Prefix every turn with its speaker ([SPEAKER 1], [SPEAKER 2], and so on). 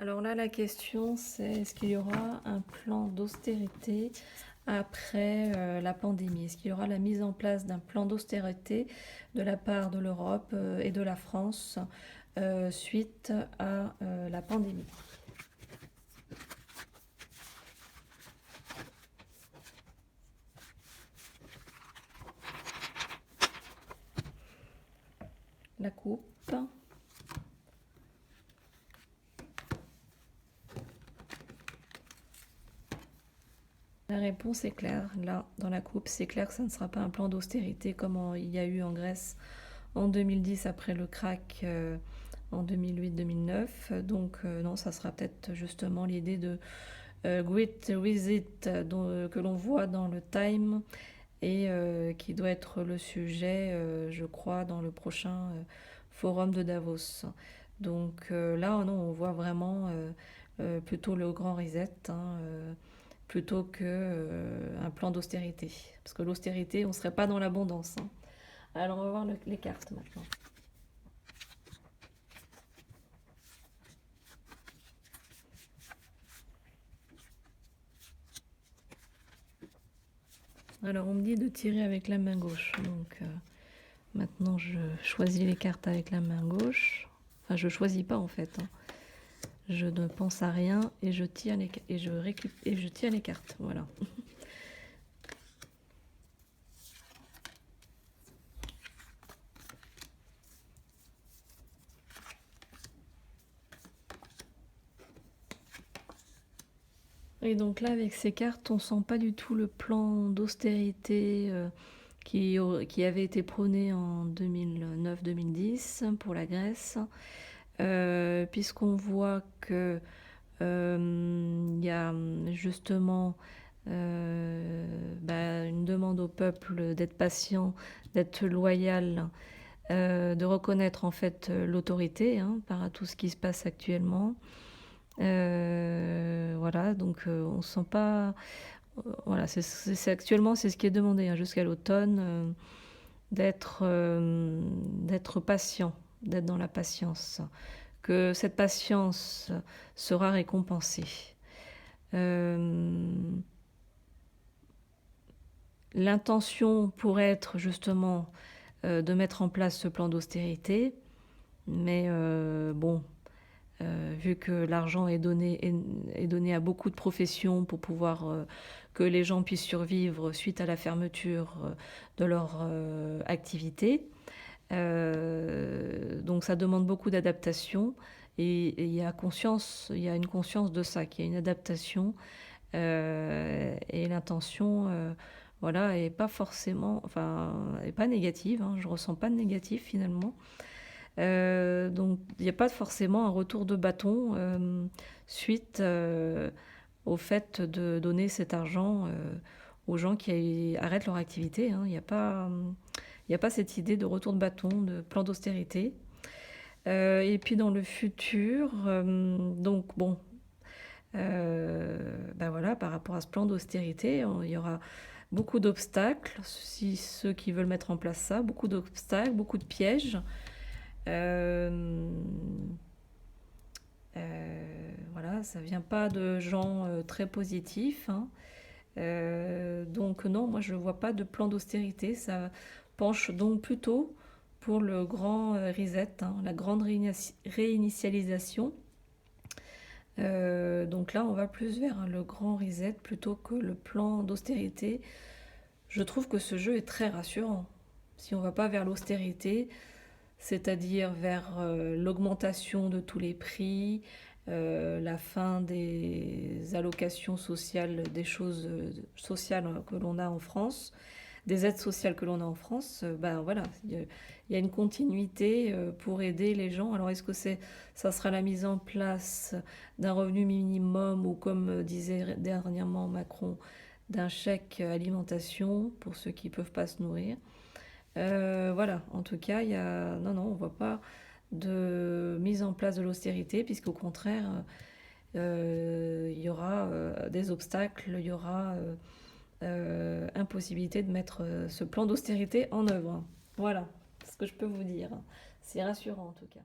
[SPEAKER 1] Alors là, la question, c'est est-ce qu'il y aura un plan d'austérité après la pandémie? Est-ce qu'il y aura la mise en place d'un plan d'austérité de la part de l'Europe et de la France suite à la pandémie? La coupe. La réponse est claire. Là, dans la coupe, c'est clair que ça ne sera pas un plan d'austérité comme il y a eu en Grèce en 2010 après le krach en 2008-2009. Donc non, ça sera peut-être justement l'idée de Great Reset que l'on voit dans le Time et qui doit être le sujet, je crois, dans le prochain forum de Davos. Donc là, non, on voit vraiment plutôt le grand reset, hein, plutôt que un plan d'austérité. Parce que l'austérité, on ne serait pas dans l'abondance, hein. Alors on va voir les cartes maintenant. Alors on me dit de tirer avec la main gauche. Donc maintenant je choisis les cartes avec la main gauche. Enfin je choisis pas en fait, hein. Je ne pense à rien et je tire les cartes. Voilà. Et donc là, avec ces cartes, on sent pas du tout le plan d'austérité qui avait été prôné en 2009-2010 pour la Grèce, puisqu'on voit que il y a justement une demande au peuple d'être patient, d'être loyal, de reconnaître en fait l'autorité, hein, par à tout ce qui se passe actuellement. Voilà, donc on ne sent pas. Voilà, actuellement c'est ce qui est demandé, hein, jusqu'à l'automne, d'être patient, d'être dans la patience, que cette patience sera récompensée. L'intention pourrait être justement de mettre en place ce plan d'austérité, mais bon, vu que l'argent est donné à beaucoup de professions pour pouvoir que les gens puissent survivre suite à la fermeture de leur activité. Donc ça demande beaucoup d'adaptation et il y a une conscience de ça, qu'il y a une adaptation et l'intention voilà, est pas forcément, enfin, est pas négative, hein, je ressens pas de négatif finalement. Donc il n'y a pas forcément un retour de bâton suite au fait de donner cet argent aux gens qui arrêtent leur activité, hein. Il n'y a pas cette idée de retour de bâton, de plan d'austérité. Et puis dans le futur, donc bon, voilà, par rapport à ce plan d'austérité, il y aura beaucoup d'obstacles, si ceux qui veulent mettre en place ça, beaucoup d'obstacles, beaucoup de pièges. Voilà, ça vient pas de gens très positifs, hein. Donc non, moi je ne vois pas de plan d'austérité. Ça penche donc plutôt pour le grand reset, hein, la grande réinitialisation. Donc là, on va plus vers le grand reset plutôt que le plan d'austérité. Je trouve que ce jeu est très rassurant. Si on ne va pas vers l'austérité, c'est-à-dire vers l'augmentation de tous les prix, la fin des allocations sociales, des choses sociales que l'on a en France, des aides sociales que l'on a en France, voilà, il y a une continuité pour aider les gens. Alors est-ce que ça sera la mise en place d'un revenu minimum ou comme disait dernièrement Macron, d'un chèque alimentation pour ceux qui ne peuvent pas se nourrir? Voilà, en tout cas, non, on ne voit pas de mise en place de l'austérité, puisqu'au contraire, il y aura des obstacles, il y aura impossibilité de mettre ce plan d'austérité en œuvre. Voilà ce que je peux vous dire. C'est rassurant en tout cas.